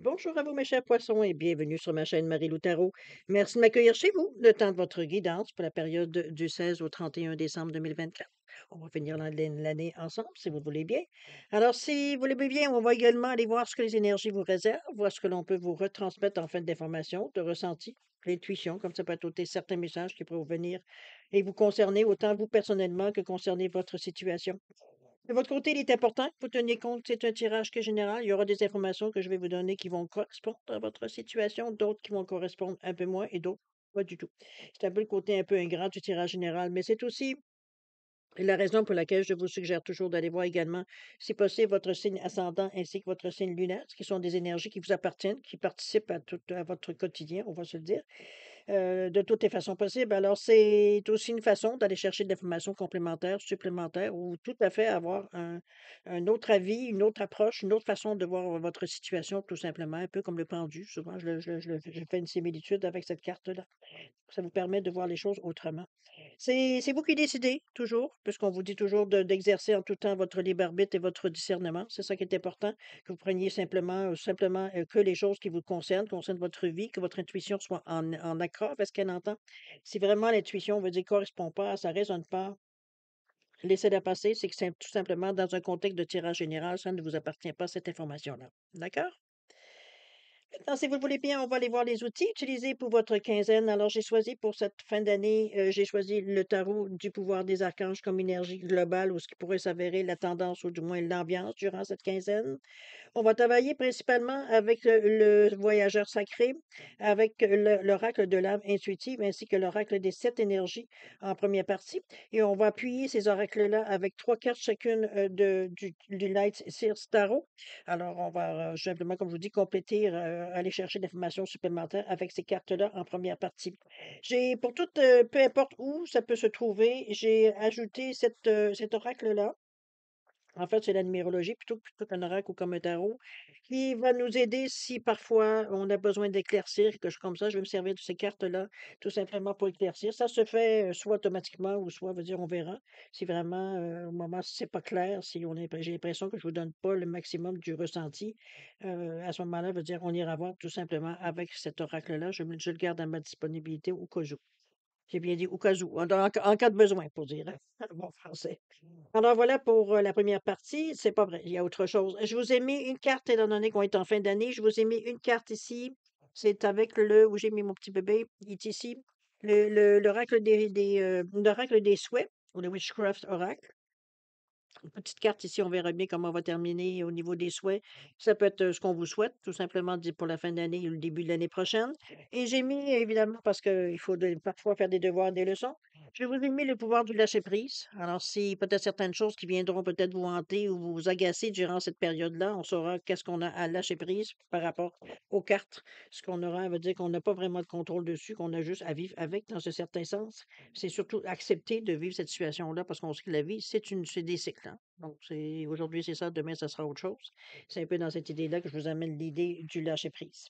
Bonjour à vous, mes chers poissons, et bienvenue sur ma chaîne Marie-Lou Tarot. Merci de m'accueillir chez vous, le temps de votre guidance pour la période du 16 au 31 décembre 2024. On va finir l'année ensemble, si vous voulez bien. Alors, si vous voulez bien, on va également aller voir ce que les énergies vous réservent, voir ce que l'on peut vous retransmettre en fin d'information, de ressenti, l'intuition, comme ça peut être certains messages qui pourraient vous venir et vous concerner, autant vous personnellement que concerner votre situation. De votre côté, il est important que vous teniez compte, c'est un tirage qui est général. Il y aura des informations que je vais vous donner qui vont correspondre à votre situation, d'autres qui vont correspondre un peu moins et d'autres pas du tout. C'est un peu le côté un peu ingrat du tirage général, mais c'est aussi la raison pour laquelle je vous suggère toujours d'aller voir également, si possible, votre signe ascendant ainsi que votre signe lunaire, qui sont des énergies qui vous appartiennent, qui participent à votre quotidien, on va se le dire de toutes les façons possibles. Alors, c'est aussi une façon d'aller chercher de l'information complémentaire, supplémentaire ou tout à fait avoir un autre avis, une autre approche, une autre façon de voir votre situation, tout simplement, un peu comme le pendu. Souvent, je fais une similitude avec cette carte-là. Ça vous permet de voir les choses autrement. C'est vous qui décidez, toujours, puisqu'on vous dit toujours d'exercer en tout temps votre libre arbitre et votre discernement. C'est ça qui est important, que vous preniez simplement que les choses qui vous concernent votre vie, que votre intuition soit en accord avec ce qu'elle entend. Si vraiment l'intuition veut dire correspond pas, ça résonne pas, laissez-la passer, c'est que c'est tout simplement dans un contexte de tirage général, ça ne vous appartient pas, cette information-là. D'accord? Maintenant, si vous le voulez bien, on va aller voir les outils utilisés pour votre quinzaine. Alors, j'ai choisi pour cette fin d'année, j'ai choisi le tarot du pouvoir des archanges comme énergie globale ou ce qui pourrait s'avérer la tendance ou du moins l'ambiance durant cette quinzaine. On va travailler principalement avec le voyageur sacré, avec l'oracle de l'âme intuitive ainsi que l'oracle des 7 énergies en première partie. Et on va appuyer ces oracles-là avec 3 cartes chacune du Light Sears Tarot. Alors, on va simplement, comme je vous dis, compléter, aller chercher de l'information supplémentaire avec ces cartes-là en première partie. J'ai, pour tout, peu importe où ça peut se trouver, j'ai ajouté cet oracle-là en fait, c'est la numérologie plutôt qu'un oracle ou comme un tarot, qui va nous aider si parfois on a besoin d'éclaircir quelque chose comme ça. Je vais me servir de ces cartes-là, tout simplement pour éclaircir. Ça se fait soit automatiquement ou soit, veut dire, on verra. Si vraiment, au moment, si c'est pas clair, si on est, j'ai l'impression que je vous donne pas le maximum du ressenti, à ce moment-là, veut dire, on ira voir tout simplement avec cet oracle-là. Je le garde à ma disponibilité au cas où. J'ai bien dit au cas où, en cas de besoin, pour dire, bon français. Alors voilà pour, la première partie. C'est pas vrai, il y a autre chose. Je vous ai mis une carte étant donné qu'on est en fin d'année, je vous ai mis une carte ici. C'est avec le où j'ai mis mon petit bébé, il est ici. L'oracle l'oracle des souhaits ou le Witchcraft Oracle. Une petite carte ici, on verra bien comment on va terminer au niveau des souhaits. Ça peut être ce qu'on vous souhaite, tout simplement dit pour la fin d'année ou le début de l'année prochaine. Et j'ai mis, évidemment, parce qu'il faut parfois faire des devoirs, des leçons, je vous ai mis le pouvoir du lâcher-prise. Alors, si peut-être certaines choses qui viendront peut-être vous hanter ou vous agacer durant cette période-là, on saura qu'est-ce qu'on a à lâcher prise par rapport aux cartes. Ce qu'on aura veut dire qu'on n'a pas vraiment de contrôle dessus, qu'on a juste à vivre avec dans un certain sens. C'est surtout accepter de vivre cette situation-là parce qu'on sait que la vie, c'est des cycles, hein. Donc, aujourd'hui, c'est ça, demain, ça sera autre chose. C'est un peu dans cette idée-là que je vous amène l'idée du lâcher-prise.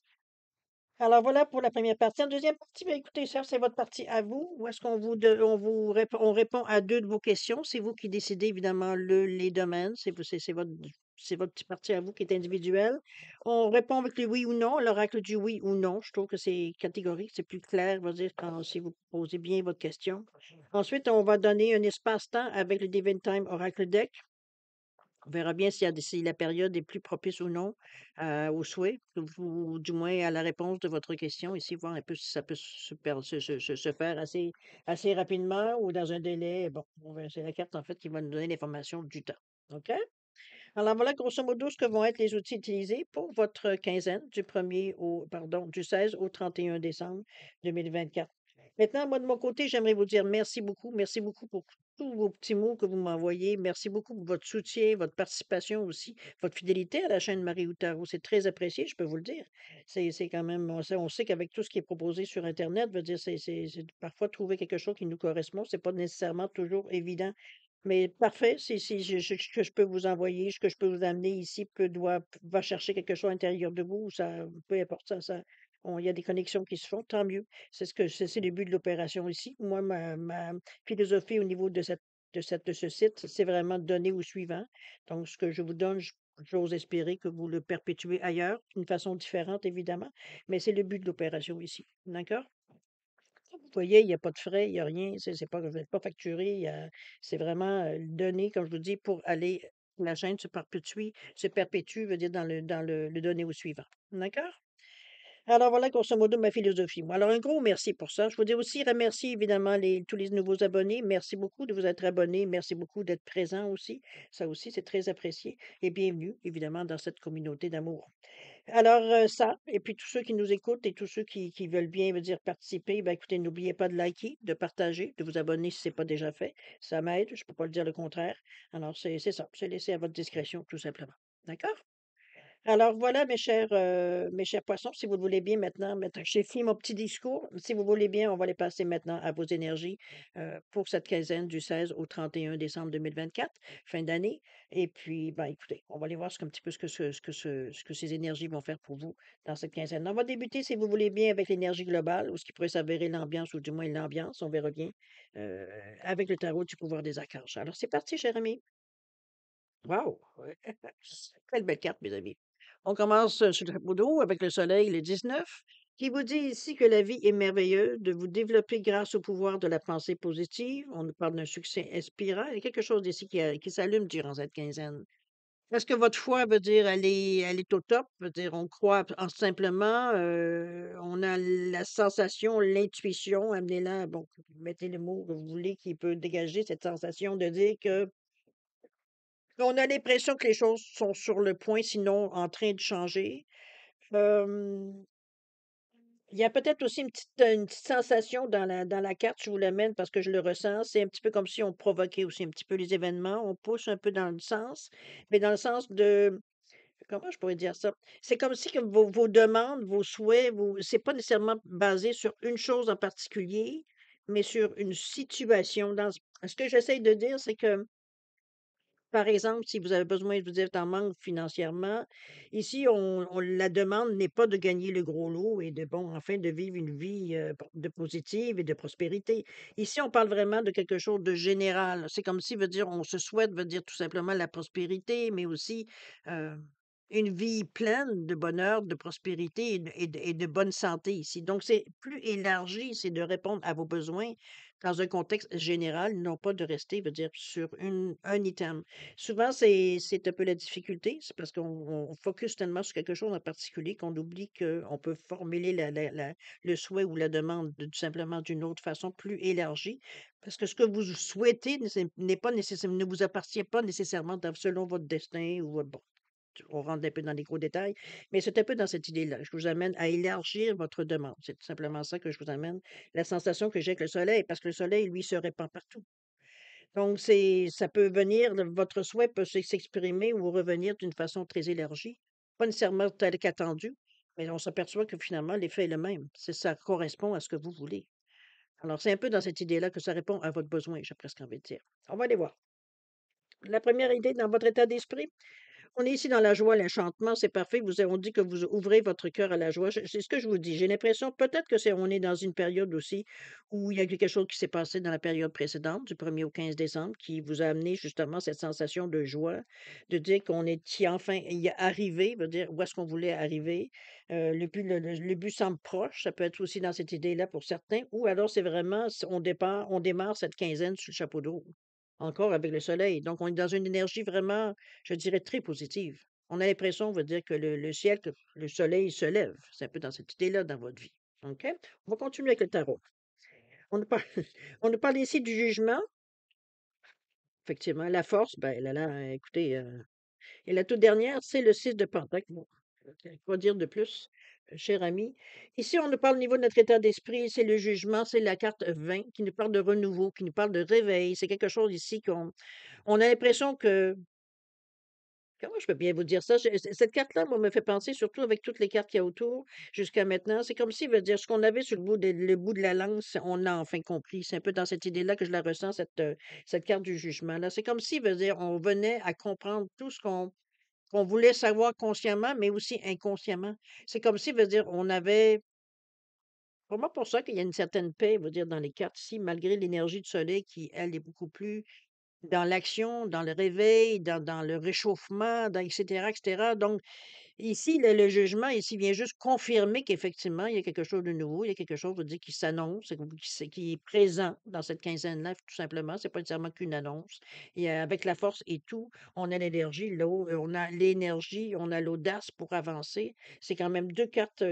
Alors voilà pour la première partie. En deuxième partie, ben, écoutez, ça, c'est votre partie à vous. Où est-ce on répond à deux de vos questions. C'est vous qui décidez, évidemment, les domaines. C'est votre petite partie à vous qui est individuelle. On répond avec le oui ou non, l'oracle du oui ou non. Je trouve que c'est catégorique, c'est plus clair, on va dire, si vous posez bien votre question. Ensuite, on va donner un espace-temps avec le Divine Time Oracle Deck. On verra bien si la période est plus propice ou non au souhait, ou du moins à la réponse de votre question, ici, voir un peu si ça peut se faire assez rapidement ou dans un délai. Bon, c'est la carte en fait qui va nous donner l'information du temps. OK? Alors voilà grosso modo ce que vont être les outils utilisés pour votre quinzaine du 16 au 31 décembre 2024. Maintenant, moi de mon côté, j'aimerais vous dire merci beaucoup pour tous vos petits mots que vous m'envoyez. Merci beaucoup pour votre soutien, votre participation aussi, votre fidélité à la chaîne Marie Houtaro. C'est très apprécié, je peux vous le dire. C'est quand même, on sait qu'avec tout ce qui est proposé sur Internet, veut dire, c'est parfois trouver quelque chose qui nous correspond, c'est pas nécessairement toujours évident. Mais parfait, si ce que je peux vous envoyer, ce que je peux vous amener ici va chercher quelque chose à l'intérieur de vous, ça, peu importe il y a des connexions qui se font, tant mieux. C'est le but de l'opération ici. Moi, ma philosophie au niveau de ce site, c'est vraiment de donner au suivant. Donc, ce que je vous donne, J'ose espérer que vous le perpétuez ailleurs, d'une façon différente évidemment, mais c'est le but de l'opération ici, d'accord? Vous voyez, il y a pas de frais, il y a rien, c'est pas vous êtes pas facturé, c'est vraiment, donné, comme je vous dis, pour aller la chaîne se perpétue, veut dire dans le donner au suivant, d'accord? Alors voilà grosso modo ma philosophie, moi. Alors un gros merci pour ça. Je voudrais aussi remercier évidemment tous les nouveaux abonnés. Merci beaucoup de vous être abonnés. Merci beaucoup d'être présents aussi. Ça aussi, c'est très apprécié et bienvenue évidemment dans cette communauté d'amour. Alors, ça et puis tous ceux qui nous écoutent et tous ceux qui veulent bien, veut dire participer, ben, écoutez, n'oubliez pas de liker, de partager, de vous abonner si c'est pas déjà fait. Ça m'aide, je peux pas le dire le contraire. Alors c'est ça, c'est laissé à votre discrétion tout simplement. D'accord? Alors voilà mes chers poissons, si vous le voulez bien maintenant j'ai fini mon petit discours, si vous voulez bien, on va aller passer maintenant à vos énergies, pour cette quinzaine du 16 au 31 décembre 2024, fin d'année et puis, ben, écoutez, on va aller voir un petit peu ce que ces énergies vont faire pour vous dans cette quinzaine. On va débuter, si vous voulez bien, avec l'énergie globale ou ce qui pourrait s'avérer l'ambiance ou du moins l'ambiance, on verra bien, heu, avec le tarot du pouvoir des archanges. Alors c'est parti, cher ami. Waouh! Ouais. Quelle belle carte, mes amis. On commence, sur le chapeau d'eau avec le soleil, le 19, qui vous dit ici que la vie est merveilleuse, de vous développer grâce au pouvoir de la pensée positive. On nous parle d'un succès inspirant. Il y a quelque chose ici qui s'allume durant cette quinzaine. Est-ce que votre foi veut dire elle est au top? Veut dire on croit en simplement, on a la sensation, l'intuition, amenez-la, bon, mettez le mot que vous voulez qui peut dégager cette sensation de dire que on a l'impression que les choses sont sur le point, sinon en train de changer. Hem, il y a peut-être aussi une petite sensation dans la carte, je vous l'amène parce que je le ressens. C'est un petit peu comme si on provoquait aussi un petit peu les événements. On pousse un peu dans le sens, mais dans le sens de comment je pourrais dire ça? C'est comme si que vos demandes, vos souhaits, c'est pas nécessairement basé sur une chose en particulier, mais sur une situation dans ce que j'essaye de dire, c'est que par exemple, si vous avez besoin, vous êtes en manque financièrement, ici, on la demande n'est pas de gagner le gros lot et de, bon, enfin, de vivre une vie de positive et de prospérité. Ici, on parle vraiment de quelque chose de général. C'est comme si, veut dire, on se souhaite, veut dire tout simplement la prospérité, mais aussi euh, une vie pleine de bonheur, de prospérité et de bonne santé ici. Donc, c'est plus élargi, c'est de répondre à vos besoins dans un contexte général, non pas de rester, veut dire, sur un item. Souvent, c'est un peu la difficulté, c'est parce qu'on focus tellement sur quelque chose en particulier qu'on oublie qu'on peut formuler le souhait ou la demande tout simplement d'une autre façon plus élargie. Parce que ce que vous souhaitez n'est pas nécessairement, ne vous appartient pas nécessairement selon votre destin ou votre, bon, on rentre un peu dans les gros détails, mais c'est un peu dans cette idée-là. Je vous amène à élargir votre demande. C'est tout simplement ça que je vous amène. La sensation que j'ai avec le soleil, parce que le soleil, lui, se répand partout. Donc, ça peut venir, votre souhait peut s'exprimer ou revenir d'une façon très élargie, pas nécessairement tel qu'attendu, mais on s'aperçoit que finalement, l'effet est le même. Ça correspond à ce que vous voulez. Alors, c'est un peu dans cette idée-là que ça répond à votre besoin, j'ai presque envie de dire. On va aller voir. La première idée dans votre état d'esprit, on est ici dans la joie, l'enchantement, c'est parfait. On dit que vous ouvrez votre cœur à la joie. C'est ce que je vous dis. J'ai l'impression, peut-être que on est dans une période aussi où il y a quelque chose qui s'est passé dans la période précédente, du 1er au 15 décembre, qui vous a amené justement cette sensation de joie, de dire qu'on est enfin y est arrivé, veut dire où est-ce qu'on voulait arriver. Le but semble proche. Ça peut être aussi dans cette idée-là pour certains, ou alors c'est vraiment, on démarre cette quinzaine sur le chapeau d'eau. Encore avec le soleil. Donc, on est dans une énergie vraiment, je dirais, très positive. On a l'impression, on va dire, que le ciel, que le soleil se lève. C'est un peu dans cette idée-là dans votre vie. OK? On va continuer avec le tarot. On nous parle, on nous parle ici du jugement. Effectivement, la force, ben, là, écoutez, et la toute dernière, c'est le 6 de Pentacle. Bon, quoi dire de plus, cher ami? Ici, on nous parle au niveau de notre état d'esprit, c'est le jugement, c'est la carte 20 qui nous parle de renouveau, qui nous parle de réveil. C'est quelque chose ici on a l'impression que comment je peux bien vous dire ça? Cette carte-là, moi, me fait penser, surtout avec toutes les cartes qu'il y a autour jusqu'à maintenant, c'est comme s'il veut dire ce qu'on avait sur le bout de la langue, on l'a enfin compris. C'est un peu dans cette idée-là que je la ressens, cette carte du jugement-là. C'est comme s'il veut dire on venait à comprendre tout ce qu'on voulait savoir consciemment, mais aussi inconsciemment. C'est comme s'il veut dire on avait. Pour moi, pour ça qu'il y a une certaine paix, veut dire, dans les cartes ici, malgré l'énergie du soleil qui, elle, est beaucoup plus. dans l'action, dans le réveil, dans le réchauffement, dans et cetera. Donc ici, le jugement ici vient juste confirmer qu'effectivement, il y a quelque chose de nouveau, il y a quelque chose, je veux dire, qui s'annonce, qui est présent dans cette quinzaine-là, tout simplement. C'est pas nécessairement qu'une annonce. Et avec la force et tout, on a l'énergie, l'eau, on a l'énergie, on a l'audace pour avancer. C'est quand même deux cartes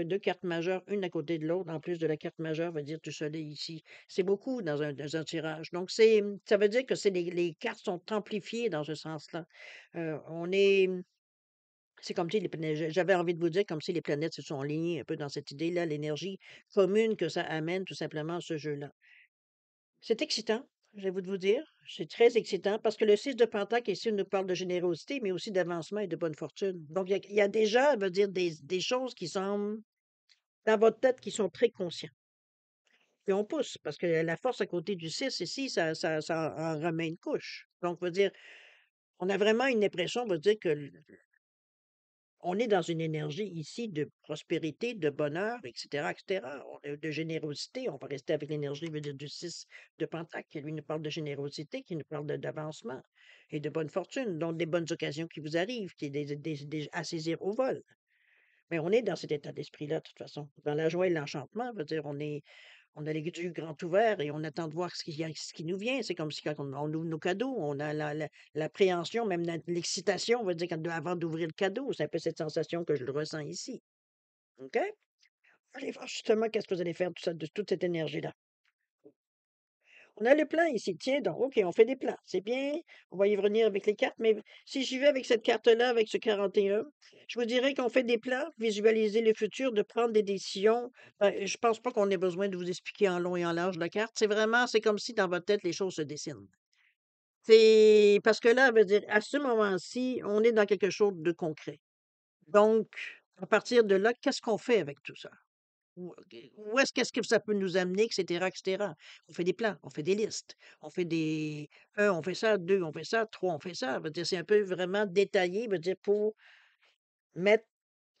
majeures, une à côté de l'autre, en plus de la carte majeure, veut dire du soleil ici. C'est beaucoup dans un tirage. Donc, ça veut dire que les cartes sont amplifiées dans ce sens-là. On est c'est comme si j'avais envie de vous dire comme si les planètes se sont alignées un peu dans cette idée-là, l'énergie commune que ça amène tout simplement ce jeu-là. C'est excitant, j'ai vous de vous dire. C'est très excitant parce que le 6 de Pentacle ici nous parle de générosité, mais aussi d'avancement et de bonne fortune. Donc, il y a déjà, veut dire, des choses qui semblent dans votre tête qui sont très conscients. Et on pousse parce que la force à côté du 6 ici, ça en remet une couche. Donc, veut dire, on a vraiment une impression, veut dire que on est dans une énergie ici de prospérité, de bonheur, et cetera. De générosité. On va rester avec l'énergie, veut dire, du 6 de Pentacle, qui lui nous parle de générosité, qui nous parle d'avancement et de bonne fortune, donc des bonnes occasions qui vous arrivent, qui est à saisir au vol. Mais on est dans cet état d'esprit-là, de toute façon. Dans la joie et l'enchantement, veut dire, on a les yeux grands ouverts et on attend de voir ce qui nous vient. C'est comme si quand on ouvre nos cadeaux, on a l'appréhension, même l'excitation, on va dire, avant d'ouvrir le cadeau. C'est un peu cette sensation que je le ressens ici. OK? Allez voir justement qu'est-ce que vous allez faire de toute cette énergie-là. On a le plan ici. Tiens donc, OK, on fait des plans. C'est bien. On va y revenir avec les cartes. Mais si j'y vais avec cette carte-là, avec ce 41, je vous dirais qu'on fait des plans, visualiser le futur, de prendre des décisions. Je pense pas qu'on ait besoin de vous expliquer en long et en large la carte. C'est comme si dans votre tête, les choses se dessinent. C'est parce que là, veut dire, à ce moment-ci, on est dans quelque chose de concret. Donc, à partir de là, qu'est-ce qu'on fait avec tout ça? Où qu'est-ce que ça peut nous amener, et cetera. On fait des plans, on fait des listes, on fait des 1, on fait ça, 2, on fait ça, 3, on fait ça. Veut dire, c'est un peu vraiment détaillé, veut dire, pour mettre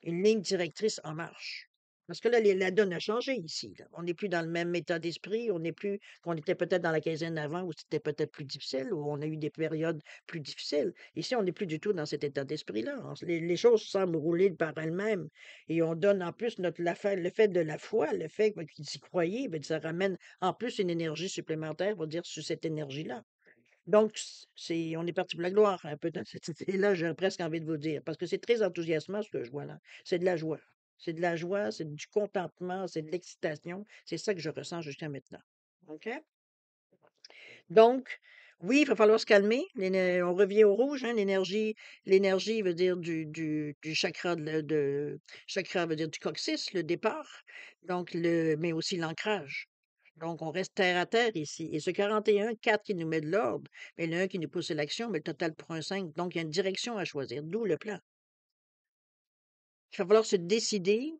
une ligne directrice en marche. Parce que là, la donne a changé ici, là. On n'est plus dans le même état d'esprit, on n'est plus qu'on était peut-être dans la quinzaine avant où c'était peut-être plus difficile, où on a eu des périodes plus difficiles. Ici, on n'est plus du tout dans cet état d'esprit-là. Les choses semblent rouler par elles-mêmes et on donne en plus le fait de la foi, le fait d'y croyez, ben, ça ramène en plus une énergie supplémentaire, on va dire, sur cette énergie-là. Donc, on est parti pour la gloire, un peu dans cette idée-là, j'ai presque envie de vous dire, parce que c'est très enthousiasmant ce que je vois là. C'est de la joie. C'est de la joie, c'est du contentement, c'est de l'excitation. C'est ça que je ressens jusqu'à maintenant. OK? Donc, oui, il va falloir se calmer. On revient au rouge, hein, l'énergie veut dire du chakra chakra veut dire du coccyx, le départ. Donc, mais aussi l'ancrage. Donc, on reste terre à terre ici. Et ce 41, 4 qui nous met de l'ordre, mais le 1 qui nous pousse à l'action, mais le total pour un 5. Donc, il y a une direction à choisir, d'où le plan. Il va falloir se décider,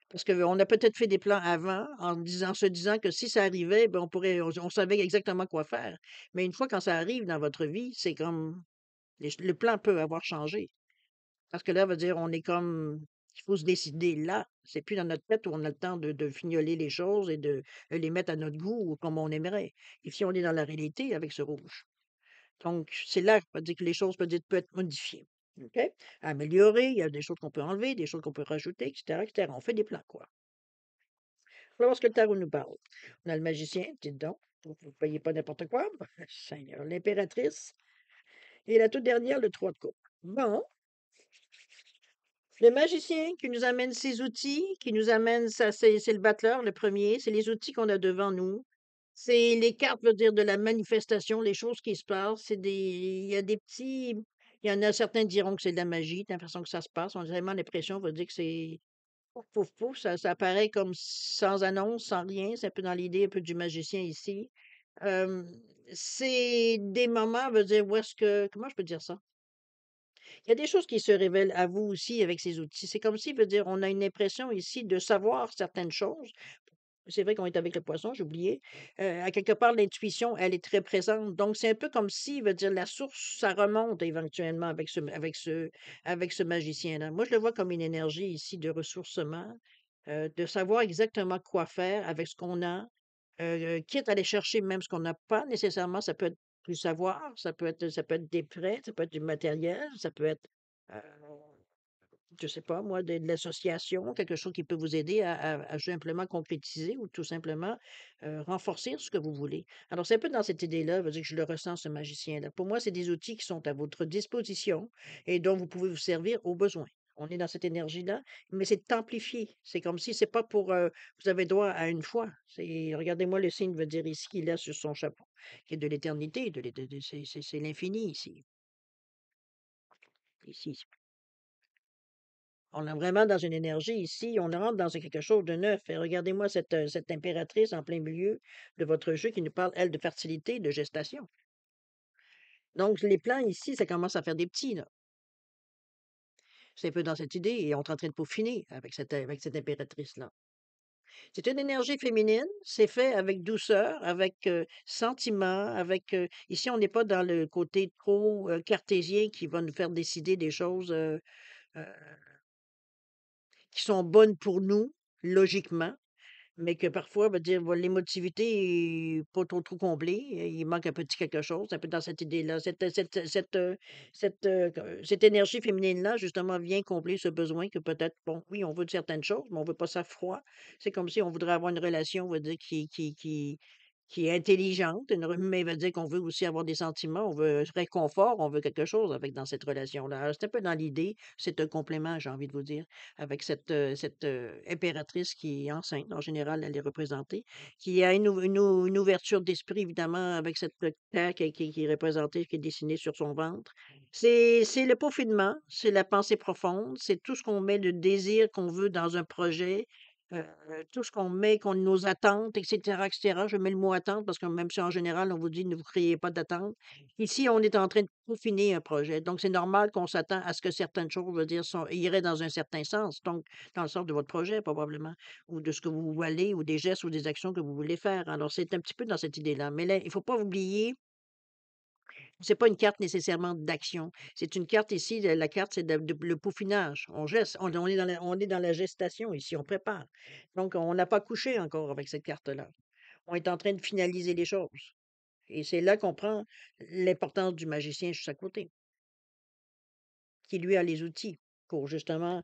parce qu'on a peut-être fait des plans avant, se disant que si ça arrivait, ben, on savait exactement quoi faire. Mais une fois quand ça arrive dans votre vie, c'est comme, le plan peut avoir changé. Parce que là, veut dire, on est comme, il faut se décider là. C'est plus dans notre tête où on a le temps de fignoler les choses et de les mettre à notre goût ou comme on aimerait. Ici, on est dans la réalité avec ce rouge. Donc, c'est là, on va dire que les choses peuvent être modifiées. OK? Améliorer, il y a des choses qu'on peut enlever, des choses qu'on peut rajouter, et cetera. On fait des plans, quoi. Faut voir ce que le tarot nous parle. On a le magicien, dites donc. Vous ne voyez pas n'importe quoi. Seigneur, l'impératrice. Et la toute dernière, le 3 de coupe. Bon, le magicien qui nous amène ses outils, qui nous amène ça, c'est le battleur, le premier. C'est les outils qu'on a devant nous. C'est les cartes, veut dire, de la manifestation, les choses qui se passent. Il y a des petits, il y en a certains diront que c'est de la magie, de la façon que ça se passe. On a vraiment l'impression, on va dire que c'est pouf, pouf, pouf, ça apparaît comme sans annonce, sans rien. C'est un peu dans l'idée un peu du magicien ici. Hem, c'est des moments, veut dire, où est-ce que comment je peux dire ça? Il y a des choses qui se révèlent à vous aussi avec ces outils. C'est comme si, veut dire, on a une impression ici de savoir certaines choses. C'est vrai qu'on est avec le poisson, j'ai oublié. À quelque part, l'intuition, elle est très présente. Donc, c'est un peu comme si, veut dire, la source, ça remonte éventuellement avec ce magicien-là. Moi, je le vois comme une énergie ici de ressourcement, de savoir exactement quoi faire avec ce qu'on a, quitte à aller chercher même ce qu'on n'a pas nécessairement. Ça peut être plus savoir, ça peut être des prêts, ça peut être du matériel, ça peut être, heu, je sais pas moi, de l'association, quelque chose qui peut vous aider à simplement concrétiser ou tout simplement, renforcer ce que vous voulez. Alors c'est un peu dans cette idée-là, veut dire que je le ressens ce magicien-là. Pour moi, c'est des outils qui sont à votre disposition et dont vous pouvez vous servir au besoin. On est dans cette énergie-là, mais c'est amplifié. C'est comme si c'est pas pour, vous avez droit à une fois. C'est regardez-moi le signe veut dire ici qu'il a sur son chapeau, qui est de l'éternité, de c'est l'infini ici. Ici. On est vraiment dans une énergie ici, on rentre dans quelque chose de neuf et regardez-moi cette impératrice en plein milieu de votre jeu qui nous parle, elle, de fertilité, de gestation. Donc les plans ici, ça commence à faire des petits, là. C'est un peu dans cette idée et on est en train de peaufiner avec cette impératrice-là. C'est une énergie féminine, c'est fait avec douceur, avec, sentiment, avec, ici on n'est pas dans le côté trop, cartésien qui va nous faire décider des choses, heu, qui sont bonnes pour nous, logiquement. Mais que parfois, va dire, voilà, l'émotivité est pas trop comblée, il manque un petit quelque chose, un peu dans cette idée-là. Cette énergie féminine-là, justement, vient combler ce besoin que peut-être, bon, oui, on veut de certaines choses, mais on veut pas ça froid. C'est comme si on voudrait avoir une relation, on va dire, qui est intelligente, mais veut dire qu'on veut aussi avoir des sentiments, on veut réconfort, on veut quelque chose avec dans cette relation-là. Alors, c'est un peu dans l'idée, c'est un complément, j'ai envie de vous dire avec cette impératrice qui est enceinte. En général, elle est représentée, qui a une ouverture d'esprit, évidemment, avec cette terre qui est représentée, qui est dessinée sur son ventre. C'est le peaufinement, c'est la pensée profonde, c'est tout ce qu'on met de désir qu'on veut dans un projet, tout ce qu'on met, qu'on nos attentes, et cetera. Je mets le mot attente parce que même si en général, on vous dit: «Ne vous créez pas d'attente». Ici, on est en train de peaufiner un projet, donc c'est normal qu'on s'attend à ce que certaines choses, je veux dire, iraient dans un certain sens, donc dans le sens de votre projet probablement, ou de ce que vous voulez, ou des gestes ou des actions que vous voulez faire. Alors c'est un petit peu dans cette idée-là, mais là, il faut pas oublier, c'est pas une carte nécessairement d'action. C'est une carte ici, la carte, c'est de le peaufinage. On geste, on est dans la gestation ici, on prépare. Donc on n'a pas couché encore avec cette carte-là. On est en train de finaliser les choses et c'est là qu'on prend l'importance du magicien juste à côté, qui lui a les outils pour justement,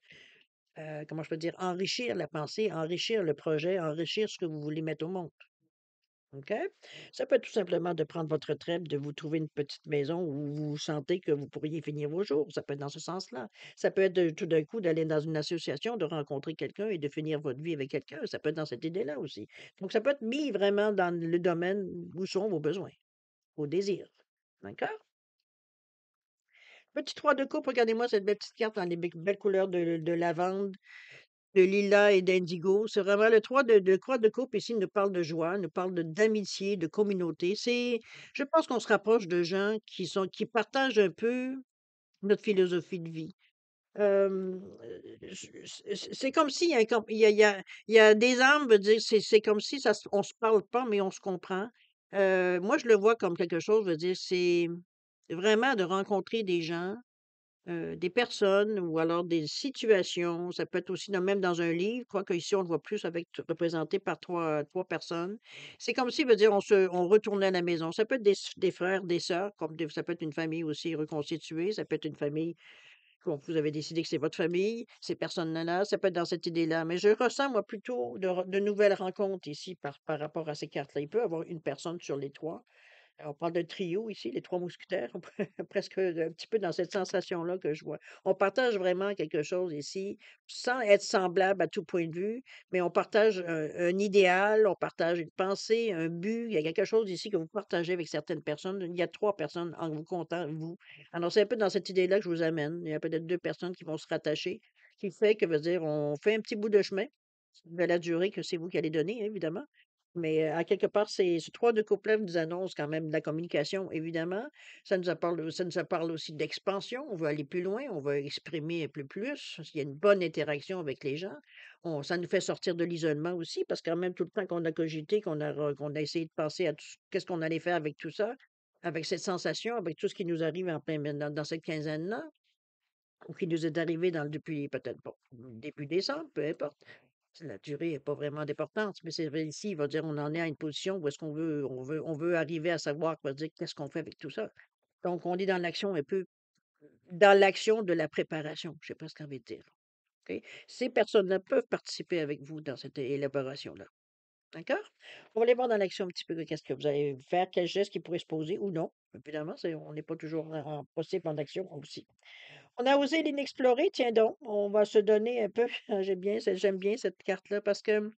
comment je peux dire? Enrichir la pensée, enrichir le projet, enrichir ce que vous voulez mettre au monde, OK? Ça peut être tout simplement de prendre votre retraite, de vous trouver une petite maison où vous sentez que vous pourriez finir vos jours, ça peut être dans ce sens-là. Ça peut être de tout d'un coup d'aller dans une association, de rencontrer quelqu'un et de finir votre vie avec quelqu'un, ça peut être dans cette idée-là aussi. Donc ça peut être mis vraiment dans le domaine où sont vos besoins, vos désirs, d'accord? Petit 3 de coupe, regardez-moi cette belle petite carte dans les belles couleurs de lavande, de lilas et d'indigo. C'est vraiment le 3 de croix de coupe ici nous parle de joie, nous parle d'amitié, de communauté. Je pense qu'on se rapproche de gens qui partagent un peu notre philosophie de vie. C'est comme s'il y a un com il y a des âmes, veut dire, c'est comme si on se parle pas, mais on se comprend. Moi, je le vois comme quelque chose, veut dire, c'est vraiment de rencontrer des gens, des personnes ou alors des situations, ça peut être aussi même dans un livre, quoique ici on le voit plus avec représenté par trois personnes. C'est comme si, veut dire, on retournait à la maison. Ça peut être des frères, des sœurs, ça peut être une famille aussi reconstituée, ça peut être une famille, bon, vous avez décidé que c'est votre famille, ces personnes-là, ça peut être dans cette idée-là. Mais je ressens, moi, plutôt de nouvelles rencontres ici par rapport à ces cartes-là. Il peut y avoir une personne sur les trois. On parle de trio ici, les 3 mousquetaires, presque un petit peu dans cette sensation-là que je vois. On partage vraiment quelque chose ici, sans être semblable à tout point de vue, mais on partage un idéal, on partage une pensée, un but. Il y a quelque chose ici que vous partagez avec certaines personnes. Il y a 3 personnes en vous comptant, vous. Alors, c'est un peu dans cette idée-là que je vous amène. Il y a peut-être 2 personnes qui vont se rattacher, qui fait que, veut dire, on fait un petit bout de chemin, de la durée que c'est vous qui allez donner, hein, évidemment. Mais, à quelque part, ces 3 de couplets nous annoncent quand même de la communication, évidemment. Ça nous parle aussi d'expansion. On veut aller plus loin, on veut exprimer un peu plus. Il y a une bonne interaction avec les gens. Ça nous fait sortir de l'isolement aussi, parce que quand même tout le temps qu'on a cogité, qu'on a essayé de penser à tout qu'est-ce qu'on allait faire avec tout ça, avec cette sensation, avec tout ce qui nous arrive en plein dans cette quinzaine-là, ou qui nous est arrivé depuis peut-être, bon, début décembre, peu importe. La durée est pas vraiment d'importance, mais c'est vrai ici, il va dire on en est à une position où est-ce qu'on veut arriver à savoir, quoi dire qu'est-ce qu'on fait avec tout ça. Donc on est dans l'action un peu dans l'action de la préparation, je sais pas ce que ça veut dire, OK? Ces personnes-là peuvent participer avec vous dans cette élaboration-là, d'accord? On va aller voir dans l'action un petit peu qu'est-ce que vous allez faire, quels gestes qui pourraient se poser ou non. Évidemment, on n'est pas toujours en possible en action aussi. On a osé l'inexplorer, tiens donc, on va se donner un peu j'aime bien cette carte-là parce que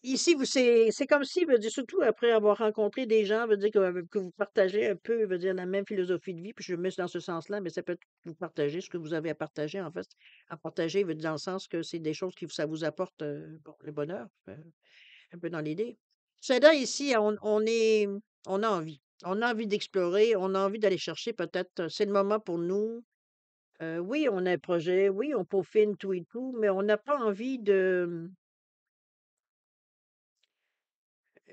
ici, vous c'est comme si, veut dire, surtout après avoir rencontré des gens, veut dire que vous partagez un peu, veut dire, la même philosophie de vie, puis je le mets dans ce sens-là, mais ça peut être que vous partagez ce que vous avez à partager, en fait. À partager, veut dire dans le sens que c'est des choses qui ça vous apporte, bon, le bonheur, un peu dans l'idée. Cela ici, on a envie. On a envie d'explorer, on a envie d'aller chercher peut-être, c'est le moment pour nous. Oui, on a un projet, oui, on peaufine tout et tout, mais on n'a pas envie de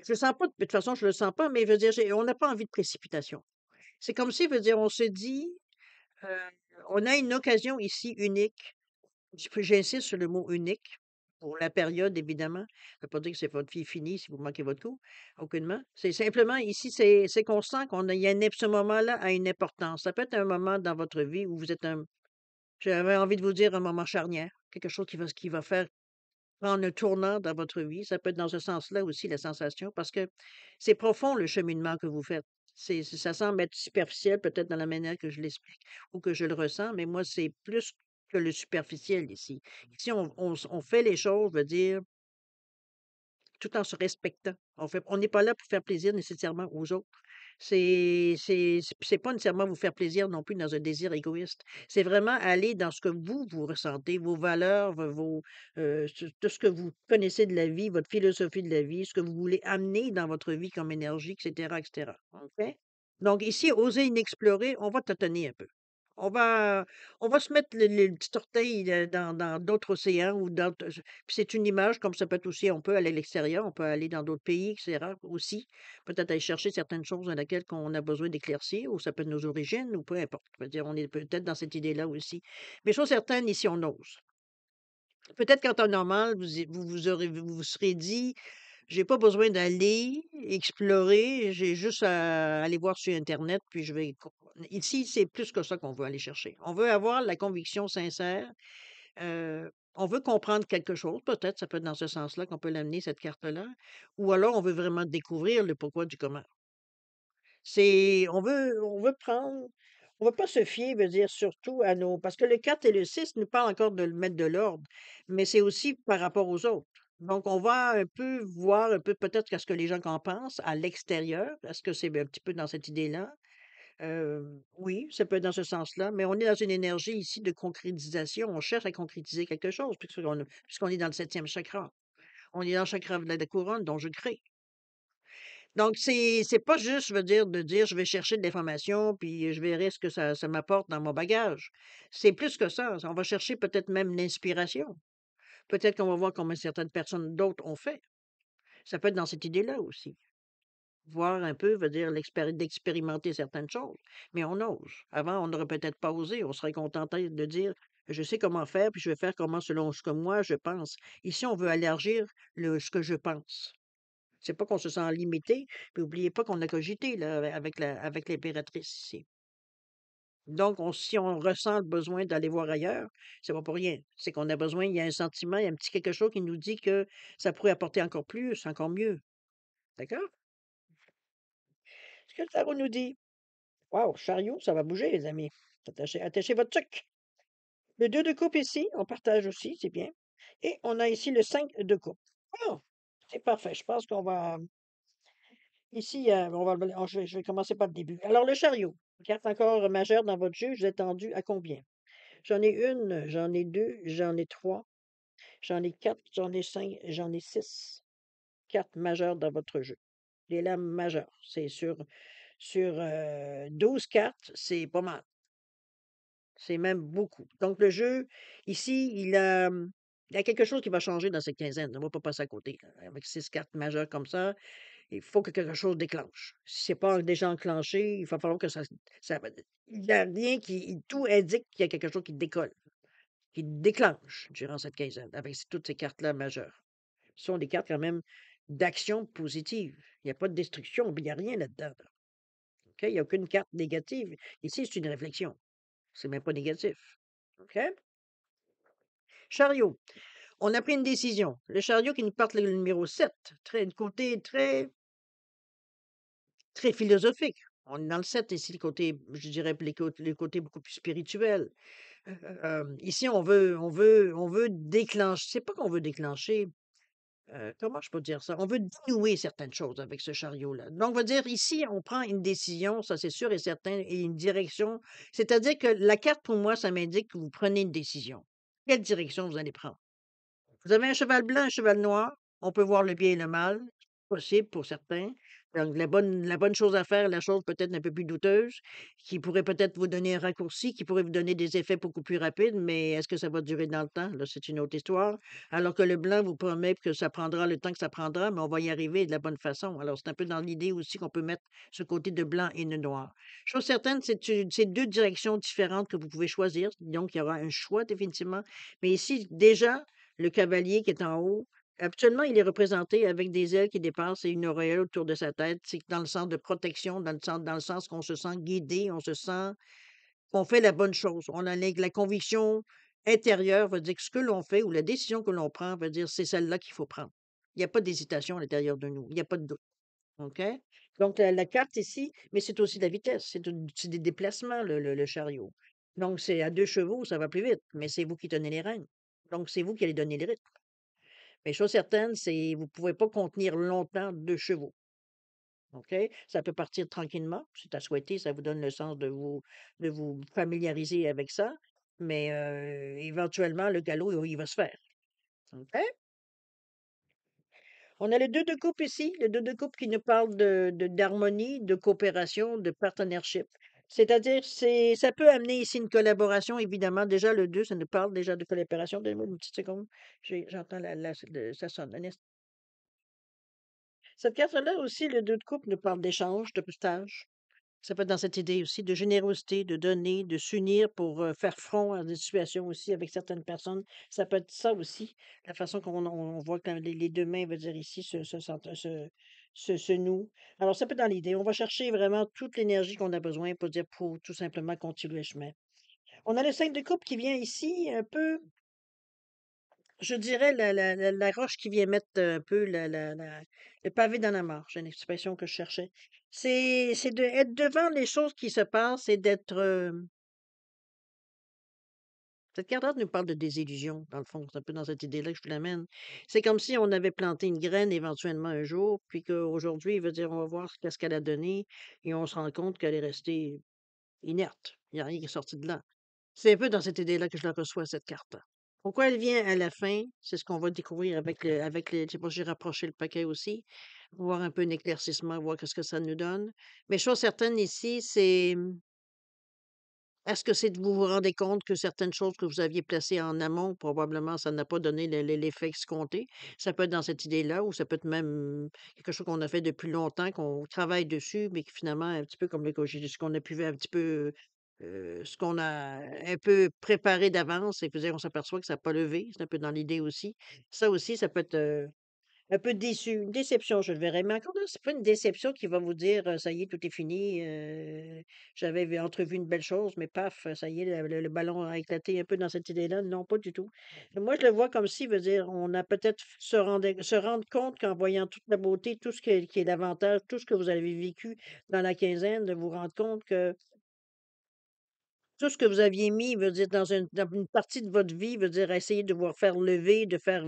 je le sens pas, de toute façon, je le sens pas, mais je veux dire, on n'a pas envie de précipitation. C'est comme si, veut dire, on se dit, heu, on a une occasion ici unique. J'insiste sur le mot unique, pour la période évidemment. Ça veut pas dire que c'est votre vie finie si vous manquez votre coup, aucunement. C'est simplement ici, c'est qu'on sent il y a ce moment-là a une importance. Ça peut être un moment dans votre vie où vous êtes j'avais envie de vous dire un moment charnière, quelque chose qui va faire prendre un tournant dans votre vie. Ça peut être dans ce sens-là aussi la sensation, parce que c'est profond le cheminement que vous faites. Ça semble être superficiel peut-être dans la manière que je l'explique ou que je le ressens, mais moi, c'est plus que le superficiel ici. Ici, on fait les choses, veut dire, tout en se respectant. On n'est pas là pour faire plaisir nécessairement aux autres. C'est pas nécessairement vous faire plaisir non plus dans un désir égoïste. C'est vraiment aller dans ce que vous ressentez, vos valeurs, tout ce que vous connaissez de la vie, votre philosophie de la vie, ce que vous voulez amener dans votre vie comme énergie, et cetera. OK? Donc ici, oser inexplorer, on va tâtonner un peu. On va on va se mettre le petit orteil, dans d'autres océans ou puis c'est une image comme ça peut être aussi on peut aller à l'extérieur, on peut aller dans d'autres pays et cetera aussi. Peut-être aller chercher certaines choses dans lesquelles qu'on a besoin d'éclircir ou ça peut être nos origines ou peu importe. Je veux dire, on est peut-être dans cette idée-là aussi. Mais chose certaine, ici, on ose. Peut-être qu'en temps normal, vous vous serez dit: «J'ai pas besoin d'aller explorer, j'ai juste à aller voir sur internet, puis je vais co». Ici, c'est plus que ça qu'on veut aller chercher. On veut avoir la conviction sincère, on veut comprendre quelque chose, peut-être, ça peut être dans ce sens-là qu'on peut l'amener cette carte-là, ou alors on veut vraiment découvrir le pourquoi du comment. On veut prendre on veut pas se fier, veut dire surtout à nos parce que le 4 et le 6 nous parlent encore de mettre de l'ordre, mais c'est aussi par rapport aux autres. Donc on va un peu voir un peu peut-être qu'est-ce que les gens qu'en pensent à l'extérieur. Est-ce que c'est un petit peu dans cette idée-là? Oui, ça peut être dans ce sens-là, mais on est dans une énergie ici de concrétisation. On cherche à concrétiser quelque chose puisqu'on est dans le 7e chakra. On est dans le chakra de la couronne, dont je crée. Donc c'est pas juste, je veux dire, de dire: «Je vais chercher de l'information, puis je verrai ce que ça m'apporte dans mon bagage». C'est plus que ça. On va chercher peut-être même l'inspiration. Peut-être qu'on va voir comment certaines personnes d'autres ont fait. Ça peut être dans cette idée-là aussi. Voir un peu, veut dire d'expérimenter certaines choses, mais on ose. Avant, on n'aurait peut-être pas osé. On serait contenté de dire: «Je sais comment faire, puis je vais faire comment selon ce que moi je pense». Ici, on veut élargir ce que je pense. C'est pas qu'on se sent limité, puis oubliez pas qu'on a cogité là, avec l'impératrice ici. Donc si on ressent le besoin d'aller voir ailleurs, c'est pas pour rien. C'est qu'on a besoin il y a un sentiment, il y a un petit quelque chose qui nous dit que ça pourrait apporter encore plus, encore mieux. D'accord? Ce que le tarot nous dit. Waouh, chariot, ça va bouger les amis. Attachez votre truc. Le 2 de coupe ici, on partage aussi, c'est bien. Et on a ici le 5 de coupe. Oh! C'est parfait. Je pense qu'on va ici, je vais commencer par le début. Alors le chariot, carte encore majeure dans votre jeu, vous êtes tendu à combien? J'en ai une, j'en ai 2, j'en ai 3, j'en ai 4, j'en ai 5, j'en ai 6 cartes majeures dans votre jeu. Les lames majeures, c'est sur 12 cartes, c'est pas mal. C'est même beaucoup. Donc le jeu, ici, il y a quelque chose qui va changer dans cette quinzaine. On ne va pas passer à côté, là. Avec 6 cartes majeures comme ça, il faut que quelque chose déclenche. Si c'est pas déjà enclenché, il va falloir que ça il y a rien qui tout indique qu'il y a quelque chose qui décolle. qui déclenche durant cette quinzaine avec toutes ces cartes-là majeures. Ce sont des cartes quand même d'action positive. Il n'y a pas de destruction, il n'y a rien là-dedans. Là. OK? Il n'y a aucune carte négative. Ici, c'est une réflexion. C'est même pas négatif. OK? Chariot. On a pris une décision. Le chariot qui nous porte le numéro 7, très, le côté très philosophique. On est dans le 7 ici, le côté, je dirais, le côté beaucoup plus spirituel. Ici, on veut déclencher. C'est pas qu'on veut déclencher. Comment je peux dire ça? On veut dénouer certaines choses avec ce chariot-là. Donc, on va dire ici, on prend une décision, ça c'est sûr et certain, et une direction. C'est-à-dire que la carte, pour moi, ça m'indique que vous prenez une décision. Quelle direction vous allez prendre? Vous avez un cheval blanc, un cheval noir. On peut voir le bien et le mal, possible pour certains. Donc, la bonne chose à faire, la chose peut-être un peu plus douteuse, qui pourrait peut-être vous donner un raccourci, qui pourrait vous donner des effets beaucoup plus rapides, mais est-ce que ça va durer dans le temps? Là, c'est une autre histoire. Alors que le blanc vous promet que ça prendra le temps que ça prendra, mais on va y arriver de la bonne façon. Alors, c'est un peu dans l'idée aussi qu'on peut mettre ce côté de blanc et de noir. Chose certaine, c'est deux directions différentes que vous pouvez choisir. Donc, il y aura un choix définitivement. Mais ici, déjà, le cavalier qui est en haut, habituellement, il est représenté avec des ailes qui dépassent et une auréole autour de sa tête. C'est dans le sens de protection, dans le sens qu'on se sent guidé, on se sent qu'on fait la bonne chose. On a la conviction intérieure, veut dire que ce que l'on fait ou la décision que l'on prend veut dire c'est celle-là qu'il faut prendre. Il n'y a pas d'hésitation à l'intérieur de nous. Il n'y a pas de doute. OK? Donc, la carte ici, mais c'est aussi la vitesse. C'est des déplacements, le chariot. Donc, c'est à 2 chevaux, ça va plus vite, mais c'est vous qui tenez les rênes. Donc, c'est vous qui allez donner le rythme. Mais chose certaine, c'est vous ne pouvez pas contenir longtemps 2 chevaux, OK? Ça peut partir tranquillement, c'est à souhaiter, ça vous donne le sens de vous familiariser avec ça, mais éventuellement, le galop, il va se faire, OK? On a le 2 de coupe ici, le 2 de coupe qui nous parle d'harmonie, de coopération, de partnership. C'est-à-dire, ça peut amener ici une collaboration, évidemment. Déjà, le 2, ça nous parle déjà de collaboration. Donnez-moi une petite seconde, j'entends ça sonne. Cette carte-là aussi, le 2 de coupe nous parle d'échange, de partage. Ça peut être dans cette idée aussi de générosité, de donner, de s'unir pour faire front à des situations aussi avec certaines personnes. Ça peut être ça aussi, la façon qu'on voit quand les deux mains, veut dire ici, se nouent. Alors, ça peut être dans l'idée. On va chercher vraiment toute l'énergie qu'on a besoin pour dire pour tout simplement continuer le chemin. On a le 5 de coupe qui vient ici un peu, je dirais, la roche qui vient mettre un peu le pavé dans la mare. J'ai une expression que je cherchais. C'est d'être devant les choses qui se passent et d'être. Cette carte-là nous parle de désillusion, dans le fond. C'est un peu dans cette idée-là que je vous l'amène. C'est comme si on avait planté une graine éventuellement un jour, puis qu'aujourd'hui, il veut dire, on va voir qu'est-ce qu'elle a donné, et on se rend compte qu'elle est restée inerte. Il n'y a rien qui est sorti de là. C'est un peu dans cette idée-là que je la reçois, cette carte. Pourquoi elle vient à la fin? C'est ce qu'on va découvrir avec je sais pas, j'ai rapproché le paquet aussi, voir un peu un éclaircissement, voir qu'est-ce que ça nous donne. Mais chose certaine ici, c'est, est-ce que c'est de vous vous rendez compte que certaines choses que vous aviez placées en amont, probablement, ça n'a pas donné l'effet escompté? Ça peut être dans cette idée-là, ou ça peut être même quelque chose qu'on a fait depuis longtemps, qu'on travaille dessus, mais qui finalement, un petit peu comme ce qu'on a pu ver un petit peu, ce qu'on a un peu préparé d'avance et puis on s'aperçoit que ça n'a pas levé. C'est un peu dans l'idée aussi. Ça aussi, ça peut être, un peu déçu, une déception, je le verrais, mais encore là, c'est pas une déception qui va vous dire, «Ça y est, tout est fini, j'avais entrevu une belle chose, mais paf, ça y est, le ballon a éclaté», un peu dans cette idée-là. Non, pas du tout. Moi, je le vois comme si, veut dire, on a peut-être se rendre compte qu'en voyant toute la beauté, tout ce qui est l'avantage, tout ce que vous avez vécu dans la quinzaine, de vous rendre compte que tout ce que vous aviez mis, veut dire, dans une partie de votre vie, veut dire, essayer de vous faire lever, de faire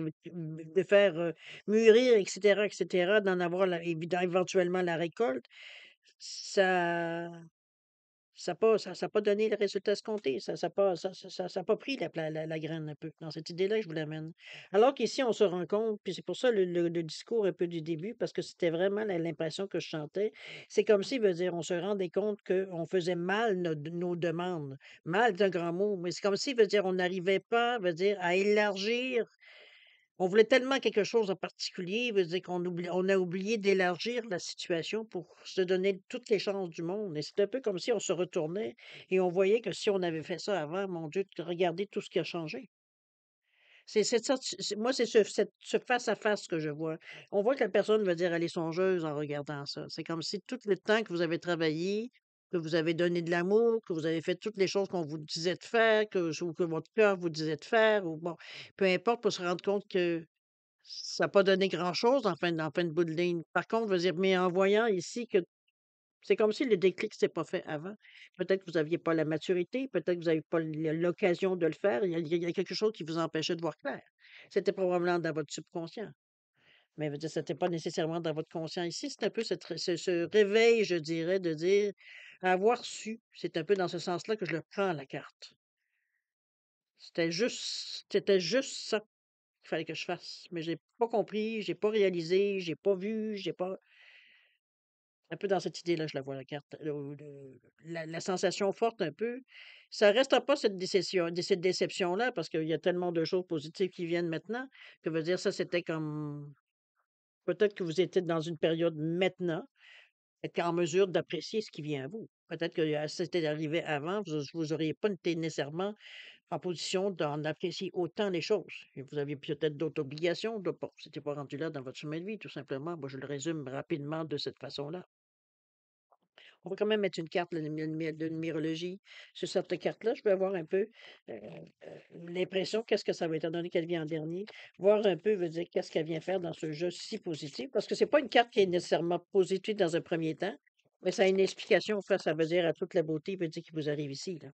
mûrir et cetera, d'en avoir éventuellement la récolte, ça ça a pas donné le résultat escompté. Ça a pas pris la graine un peu. Dans cette idée-là que je vous l'amène. Alors qu'ici, on se rend compte, puis c'est pour ça le discours un peu du début, parce que c'était vraiment l'impression que je sentais. C'est comme si, veut dire, on se rendait compte qu'on faisait mal nos demandes. Mal est un grand mot, mais c'est comme si, veut dire, on n'arrivait pas, veut dire, à élargir On voulait tellement quelque chose en particulier, veut dire on a oublié d'élargir la situation pour se donner toutes les chances du monde et c'est un peu comme si on se retournait et on voyait que si on avait fait ça avant, mon Dieu, regardez tout ce qui a changé. C'est ça, c'est moi, c'est ce face à face que je vois. On voit que la personne veut dire elle est songeuse en regardant ça. C'est comme si tout le temps que vous avez travaillé, que vous avez donné de l'amour, que vous avez fait toutes les choses qu'on vous disait de faire, ou que votre cœur vous disait de faire ou bon, peu importe pour se rendre compte que ça a pas donné grand-chose en fin de bout de ligne. Par contre, je veux dire, mais en voyant ici que c'est comme si le déclic s'était pas fait avant. Peut-être que vous aviez pas la maturité, peut-être que vous avez pas l'occasion de le faire. Il y a quelque chose qui vous empêchait de voir clair. C'était probablement dans votre subconscient, mais je veux dire, c'était pas nécessairement dans votre conscient ici. C'est un peu ce réveil, je dirais, de dire avoir su. C'est un peu dans ce sens-là que je le prends, la carte. C'était juste ça qu'il fallait que je fasse, mais j'ai pas compris, j'ai pas réalisé, j'ai pas vu, j'ai pas un peu dans cette idée-là, je la vois la carte, la sensation forte un peu. Ça restera pas cette déception-là parce qu'il y a tellement de choses positives qui viennent maintenant, que veut dire ça, c'était comme peut-être que vous étiez dans une période maintenant, êtes en mesure d'apprécier ce qui vient à vous. Peut-être que, si c'était arrivé avant, vous auriez pas été nécessairement en position d'en apprécier autant les choses et vous aviez peut-être d'autres obligations, de bon, vous étiez pas rendu là dans votre chemin de vie, tout simplement. Moi, je le résume rapidement de cette façon-là. On va quand même mettre une carte, de numérologie sur cette carte-là. Je vais avoir un peu euh, l'impression, qu'est-ce que ça va être, étant donné qu'elle vient en dernier, voir un peu, veut dire, qu'est-ce qu'elle vient faire dans ce jeu si positif, parce que c'est pas une carte qui est nécessairement positive dans un premier temps, mais ça a une explication face, ça veut dire, à toute la beauté, veut dire, qui vous arrive ici, là.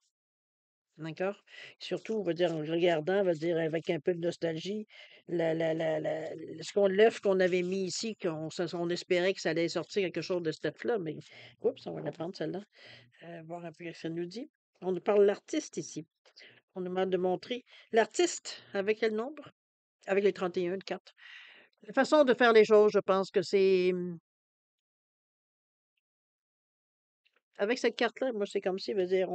D'accord? Surtout, on va dire, en regardant, on va dire, avec un peu de nostalgie, l'œuf qu'on avait mis ici, on espérait que ça allait sortir quelque chose de cet œuf-là, mais oups, on va la prendre celle-là, voir un peu ce que ça nous dit. On nous parle de l'artiste ici. On nous demande de montrer l'artiste avec quel nombre? Avec les 31 de cartes. La façon de faire les choses, je pense que c'est avec cette carte-là, moi, c'est comme si, veut dire,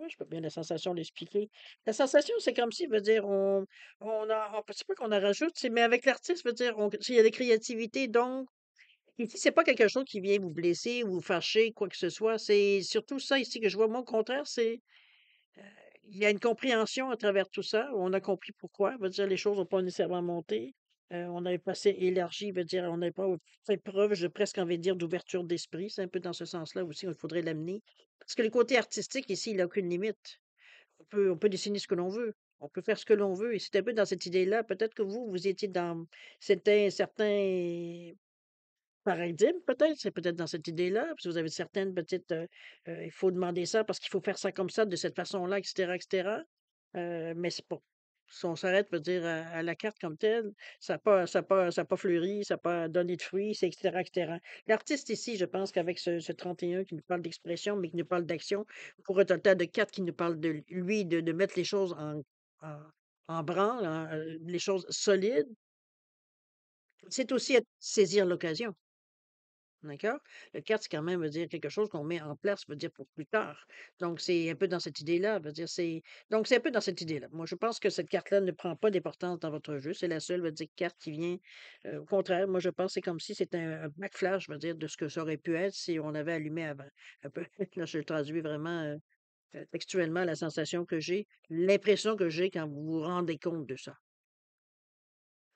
oui, je peux bien la sensation l'expliquer. La sensation, c'est comme si, veut dire, c'est pas qu'on en rajoute, mais avec l'artiste, veut dire, s'il y a des créativités, donc, ici, c'est pas quelque chose qui vient vous blesser ou vous fâcher, quoi que ce soit. C'est surtout ça ici que je vois. Moi, au contraire, il y a une compréhension à travers tout ça. On a compris pourquoi. Veut dire, les choses n'ont pas nécessairement monté. On avait passé élargi, veut dire, on n'avait pas fait preuve, j'ai presque envie de dire, d'ouverture d'esprit. C'est un peu dans ce sens-là aussi qu'il faudrait l'amener. Parce que le côté artistique ici, il n'a aucune limite. On peut dessiner ce que l'on veut. On peut faire ce que l'on veut et c'est un peu dans cette idée-là, peut-être que vous étiez dans certains paradigmes, peut-être, c'est peut-être dans cette idée-là, parce que vous avez certaines petites, il faut demander ça parce qu'il faut faire ça comme ça, de cette façon-là, et cetera. Mais c'est pas si on s'arrête, veut dire, à la carte comme telle, ça a pas fleuri, ça a pas donné de fruits, c'est et cetera, et cetera. L'artiste ici, je pense qu'avec ce 31 qui nous parle d'expression, mais qui nous parle d'action, pour un total de 4 qui nous parle de lui, de mettre les choses en en branle, les choses solides, c'est aussi saisir l'occasion. D'accord? Le 4, c'est quand même, veut dire quelque chose qu'on met en place, veut dire pour plus tard. Donc, c'est un peu dans cette idée-là, veut dire, c'est un peu dans cette idée-là. Moi, je pense que cette carte-là ne prend pas d'importance dans votre jeu. C'est la seule, veut dire, carte qui vient. Au contraire, moi, je pense que c'est comme si c'était un backflash, veut dire, de ce que ça aurait pu être si on avait allumé avant. Un peu. Là, je traduis vraiment textuellement la sensation que j'ai, l'impression que j'ai quand vous vous rendez compte de ça.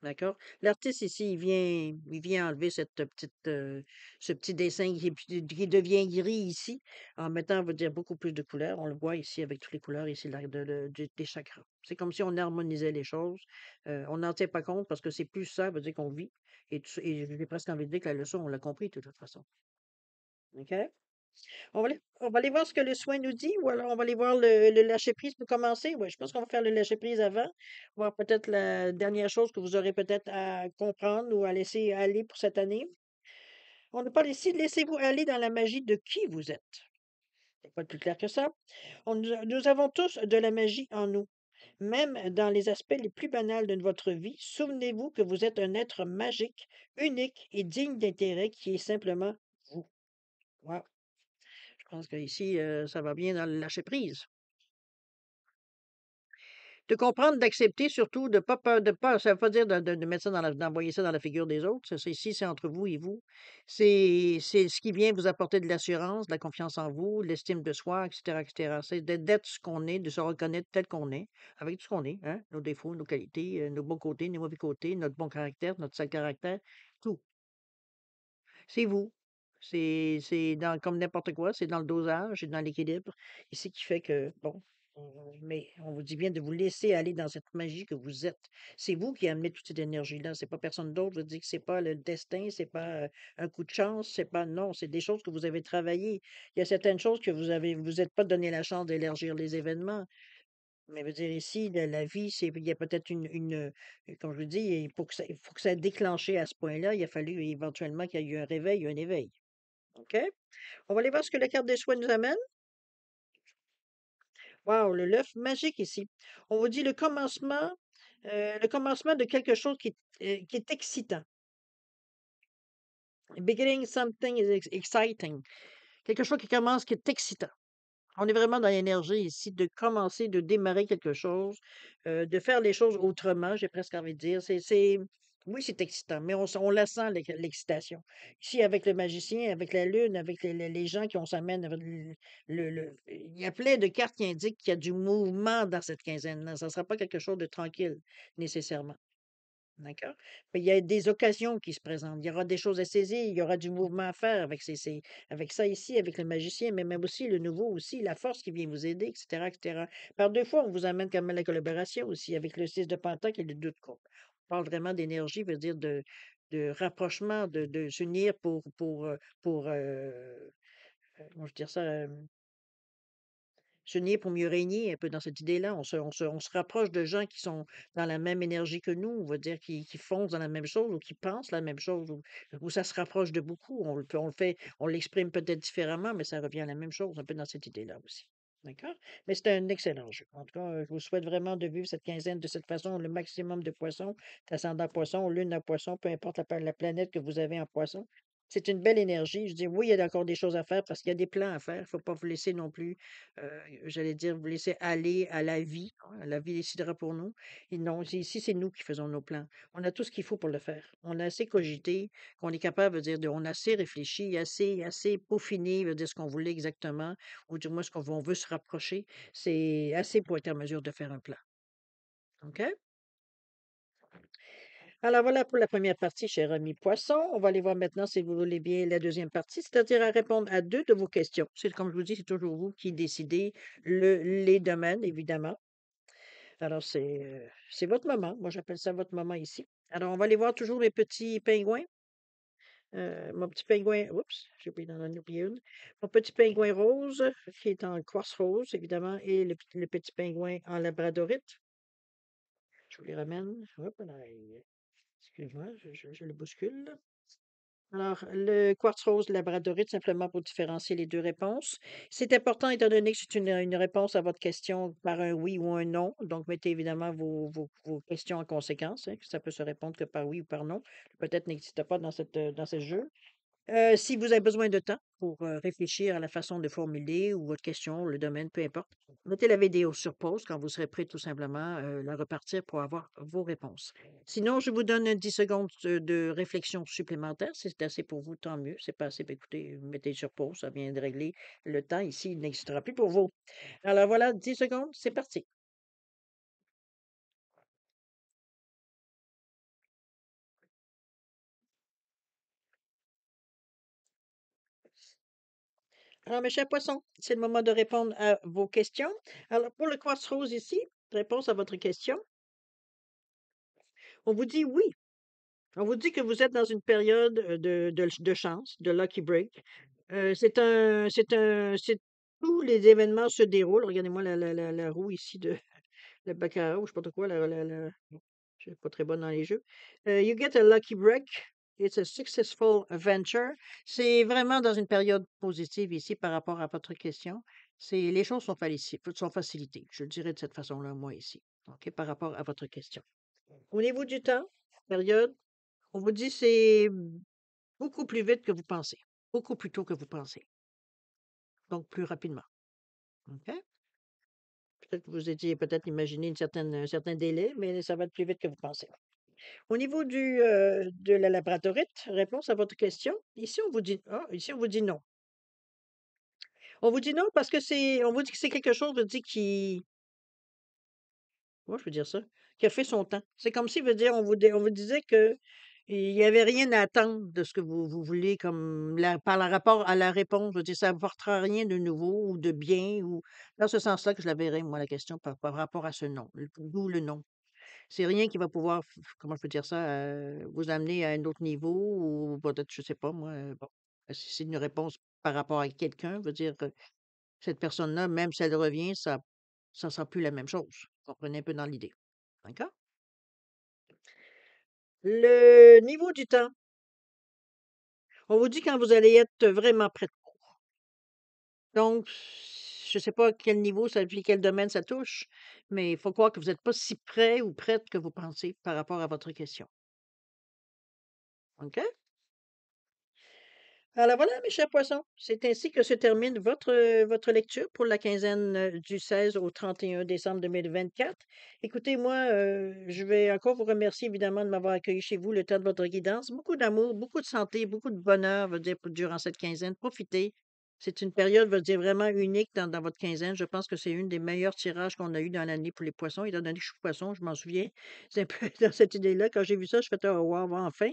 D'accord? L'artiste ici, il vient enlever ce petit dessin qui devient gris ici, en mettant, on va dire, beaucoup plus de couleurs. On le voit ici avec toutes les couleurs ici des chakras. C'est comme si on harmonisait les choses. On n'en tient pas compte parce que c'est plus ça, veut dire qu'on vit. Et j'ai presque envie de dire que la leçon, on l'a compris de toute façon. OK? On va aller voir ce que le soin nous dit ou alors on va aller voir le lâcher-prise pour commencer? Oui, je pense qu'on va faire le lâcher-prise avant, voir peut-être la dernière chose que vous aurez peut-être à comprendre ou à laisser aller pour cette année. On nous parle ici, laissez-vous aller dans la magie de qui vous êtes. C'est pas plus clair que ça. Nous avons tous de la magie en nous, même dans les aspects les plus banals de votre vie. Souvenez-vous que vous êtes un être magique, unique et digne d'intérêt qui est simplement vous. Wow. Je pense qu'ici, ça va bien dans le lâcher prise. De comprendre, d'accepter surtout, de pas peur de pas ça veut pas dire de mettre ça dans la d'envoyer ça dans la figure des autres, ça c'est ici, c'est entre vous et vous. C'est ce qui vient vous apporter de l'assurance, de la confiance en vous, de l'estime de soi, et cetera. C'est d'être ce qu'on est, de se reconnaître tel qu'on est, avec tout ce qu'on est, hein, nos défauts, nos qualités, nos bons côtés, nos mauvais côtés, notre bon caractère, notre sale caractère, tout. C'est vous. C'est dans comme n'importe quoi, c'est dans le dosage et dans l'équilibre et c'est qui fait que, bon, on vous dit bien de vous laisser aller dans cette magie que vous êtes. C'est vous qui amenez toute cette énergie-là, c'est pas personne d'autre. Je dis que c'est pas le destin, c'est pas, un coup de chance, c'est pas non, c'est des choses que vous avez travaillées. Il y a certaines choses que vous êtes pas donné la chance d'élargir les événements, mais veut dire ici, la vie, c'est il y a peut-être comme je vous dis, il faut que ça ait déclenché à ce point-là, il a fallu éventuellement qu'il y ait eu un réveil, un éveil. OK? On va aller voir ce que la carte des choix nous amène. Waouh, l'œuf magique ici. On vous dit le commencement de quelque chose qui est excitant. Beginning something is exciting. Quelque chose qui commence, qui est excitant. On est vraiment dans l'énergie ici de commencer, de démarrer quelque chose, de faire les choses autrement, j'ai presque envie de dire. Oui, c'est excitant, mais on la sent, l'excitation. Ici, avec le magicien, avec la lune, avec les gens qui on s'amène, avec il y a plein de cartes qui indiquent qu'il y a du mouvement dans cette quinzaine-là. Ça ne sera pas quelque chose de tranquille, nécessairement. D'accord? Mais il y a des occasions qui se présentent. Il y aura des choses à saisir, il y aura du mouvement à faire avec avec ça ici, avec le magicien, mais même aussi le nouveau aussi, la force qui vient vous aider, et cetera. Par deux fois, on vous amène quand même la collaboration aussi avec le 6 de Pentacle et le 2 de coupe. On parle vraiment d'énergie, veut dire de rapprochement, de s'unir comment je veux dire ça, s'unir pour mieux régner, un peu dans cette idée-là. On se rapproche de gens qui sont dans la même énergie que nous, on va dire, qui foncent dans la même chose ou qui pensent la même chose, ou ça se rapproche de beaucoup. On l'exprime peut-être différemment, mais ça revient à la même chose, un peu dans cette idée-là aussi. D'accord? Mais c'est un excellent jeu. En tout cas, je vous souhaite vraiment de vivre cette quinzaine de cette façon, le maximum de poissons, ascendant poisson, lune à poisson, peu importe la planète que vous avez en poisson. C'est une belle énergie. Je dis oui, il y a encore des choses à faire parce qu'il y a des plans à faire. Il ne faut pas vous laisser non plus j'allais dire, vous laisser aller à la vie, hein, la vie décidera pour nous. Et non, ici, c'est nous qui faisons nos plans. On a tout ce qu'il faut pour le faire. On a assez cogité, qu'on est capable de dire, on a assez réfléchi, assez peaufiné, veut dire ce qu'on voulait exactement, ou du moins ce on veut se rapprocher. C'est assez pour être en mesure de faire un plan. OK? Alors voilà pour la première partie, cher ami Poisson. On va aller voir maintenant, si vous voulez bien, la deuxième partie, c'est-à-dire à répondre à deux de vos questions. C'est comme je vous dis, c'est toujours vous qui décidez les domaines, évidemment. Alors, c'est votre moment. Moi, j'appelle ça votre moment ici. Alors, on va aller voir toujours mes petits pingouins. Mon petit pingouin, oups, j'ai oublié d'en oublier une. Mon petit pingouin rose, qui est en quartz rose, évidemment, et le petit pingouin en labradorite. Je vous les ramène. Hop là, excuse-moi, je le bouscule. Alors, le quartz rose labradorite, simplement pour différencier les deux réponses. C'est important étant donné que c'est une réponse à votre question par un oui ou un non. Donc, mettez évidemment vos questions en conséquence, hein, que ça peut se répondre que par oui ou par non. Peut-être n'existe pas dans ce jeu. Si vous avez besoin de temps pour réfléchir à la façon de formuler ou votre question, le domaine, peu importe, mettez la vidéo sur pause quand vous serez prêt tout simplement la repartir pour avoir vos réponses. Sinon, je vous donne 10 secondes de réflexion supplémentaire. Si c'est assez pour vous, tant mieux. C'est pas assez, ben, écoutez, mettez sur pause, ça vient de régler le temps ici, il n'existera plus pour vous. Alors voilà, 10 secondes, c'est parti. Alors, mes chers poissons, c'est le moment de répondre à vos questions. Alors, pour le quartz rose ici, réponse à votre question, on vous dit oui. On vous dit que vous êtes dans une période, de chance, de lucky break. Tous les événements se déroulent. Regardez-moi la roue ici de le baccarat ou je sais pas trop quoi, je suis pas très bonne dans les jeux. You get a lucky break. It's a successful venture. C'est vraiment dans une période positive ici par rapport à votre question. Les choses sont facilitées. Je le dirais de cette façon-là, moi, ici. OK, par rapport à votre question. Au niveau du temps, période, on vous dit c'est beaucoup plus vite que vous pensez, beaucoup plus tôt que vous pensez, donc plus rapidement. OK? Peut-être que vous étiez peut-être imaginé un certain délai, mais ça va être plus vite que vous pensez. Au niveau de la laboratorite, réponse à votre question, ici on vous dit non. On vous dit non parce que on vous dit que c'est quelque chose, veut dire comment je peux dire ça? Qui a fait son temps. C'est comme si, veut dire, on vous disait que il y avait rien à attendre de ce que vous voulez comme par le rapport à la réponse. Je veux dire, ça apportera rien de nouveau ou de bien ou dans ce sens-là que je la verrais, moi, la question par rapport à ce non. D'où le non. C'est rien qui va pouvoir, comment je peux dire ça, vous amener à un autre niveau ou peut-être, je sais pas, moi, bon, si c'est une réponse par rapport à quelqu'un, veut dire que cette personne-là, même si elle revient, ça sera plus la même chose. Vous comprenez un peu dans l'idée. D'accord? Le niveau du temps, on vous dit quand vous allez être vraiment prêt. Donc, je ne sais pas quel niveau ça puis quel domaine ça touche, mais il faut croire que vous êtes pas si prêt ou prête que vous pensez par rapport à votre question. OK? Alors voilà, mes chers poissons, c'est ainsi que se termine votre lecture pour la quinzaine du 16 au 31 décembre 2024. Écoutez, moi, je vais encore vous remercier évidemment de m'avoir accueilli chez vous le temps de votre guidance. Beaucoup d'amour, beaucoup de santé, beaucoup de bonheur, veut dire, durant cette quinzaine. Profitez. C'est une période, veut dire, vraiment unique dans votre quinzaine. Je pense que c'est une des meilleurs tirages qu'on a eu dans l'année pour les poissons. Étant donné que je suis poisson, je m'en souviens. C'est un peu dans cette idée-là. Quand j'ai vu ça, je fais oh, wow, enfin.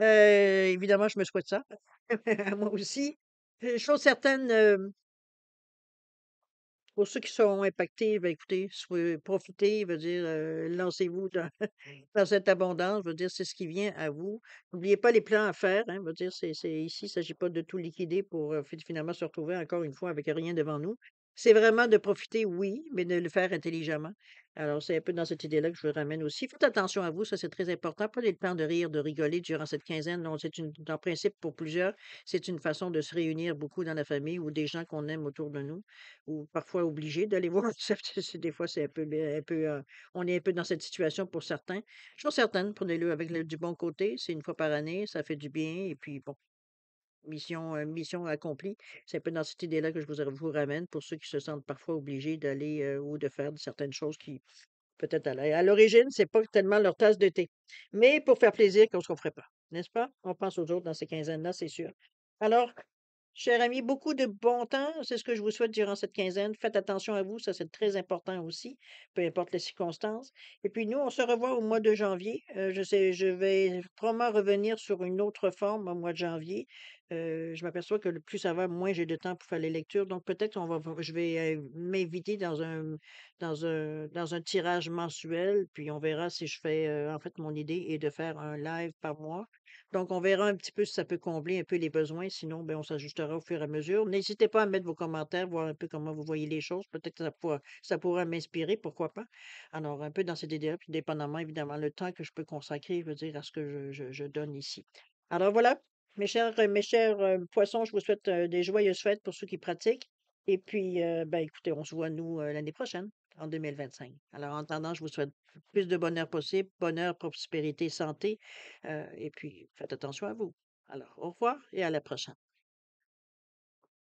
Évidemment, je me souhaite ça. Moi aussi. Chose certaine, pour ceux qui seront impactés, ben, écoutez, profitez, veut dire, lancez-vous dans dans cette abondance, veut dire, c'est ce qui vient à vous. N'oubliez pas les plans à faire, hein, veut dire, c'est ici, il s'agit pas de tout liquider pour, finalement se retrouver encore une fois avec rien devant nous. C'est vraiment de profiter, oui, mais de le faire intelligemment. Alors, c'est un peu dans cette idée-là que je vous ramène aussi. Faites attention à vous, ça c'est très important. Prenez le temps de rire, de rigoler durant cette quinzaine. Non, en principe, pour plusieurs, c'est une façon de se réunir beaucoup dans la famille ou des gens qu'on aime autour de nous ou parfois obligés d'aller voir. Des fois, c'est un peu, on est un peu dans cette situation pour certains. Chose certaine, prenez-le avec du bon côté. C'est une fois par année, ça fait du bien. Et puis, bon, mission accomplie. C'est un peu dans cette idée-là que vous ramène pour ceux qui se sentent parfois obligés d'aller ou de faire certaines choses qui, peut-être à l'origine, c'est pas tellement leur tasse de thé. Mais pour faire plaisir, qu'on se ferait pas, n'est-ce pas? On pense aux autres dans ces quinzaines-là, c'est sûr. Alors, cher ami, beaucoup de bon temps, c'est ce que je vous souhaite durant cette quinzaine. Faites attention à vous, ça c'est très important aussi, peu importe les circonstances. Et puis nous, on se revoit au mois de janvier. Je vais probablement revenir sur une autre forme au mois de janvier. Je m'aperçois que plus ça va, moins j'ai de temps pour faire les lectures. Donc peut-être je vais m'inviter dans un tirage mensuel, puis on verra si je fais. En fait, mon idée est de faire un live par mois donc, on verra un petit peu si ça peut combler un peu les besoins. Sinon, ben, on s'ajustera au fur et à mesure. N'hésitez pas à mettre vos commentaires, voir un peu comment vous voyez les choses. Peut-être que ça pourra m'inspirer, pourquoi pas. Alors, un peu dans cette idée-là, puis dépendamment, évidemment, le temps que je peux consacrer, je veux dire, à ce que je donne ici. Alors voilà, mes chers poissons, je vous souhaite des joyeuses fêtes pour ceux qui pratiquent. Et puis, ben, écoutez, on se voit, nous, l'année prochaine, en 2025. Alors, en attendant, je vous souhaite plus de bonheur possible, bonheur, prospérité, santé et puis, faites attention à vous. Alors, au revoir et à la prochaine.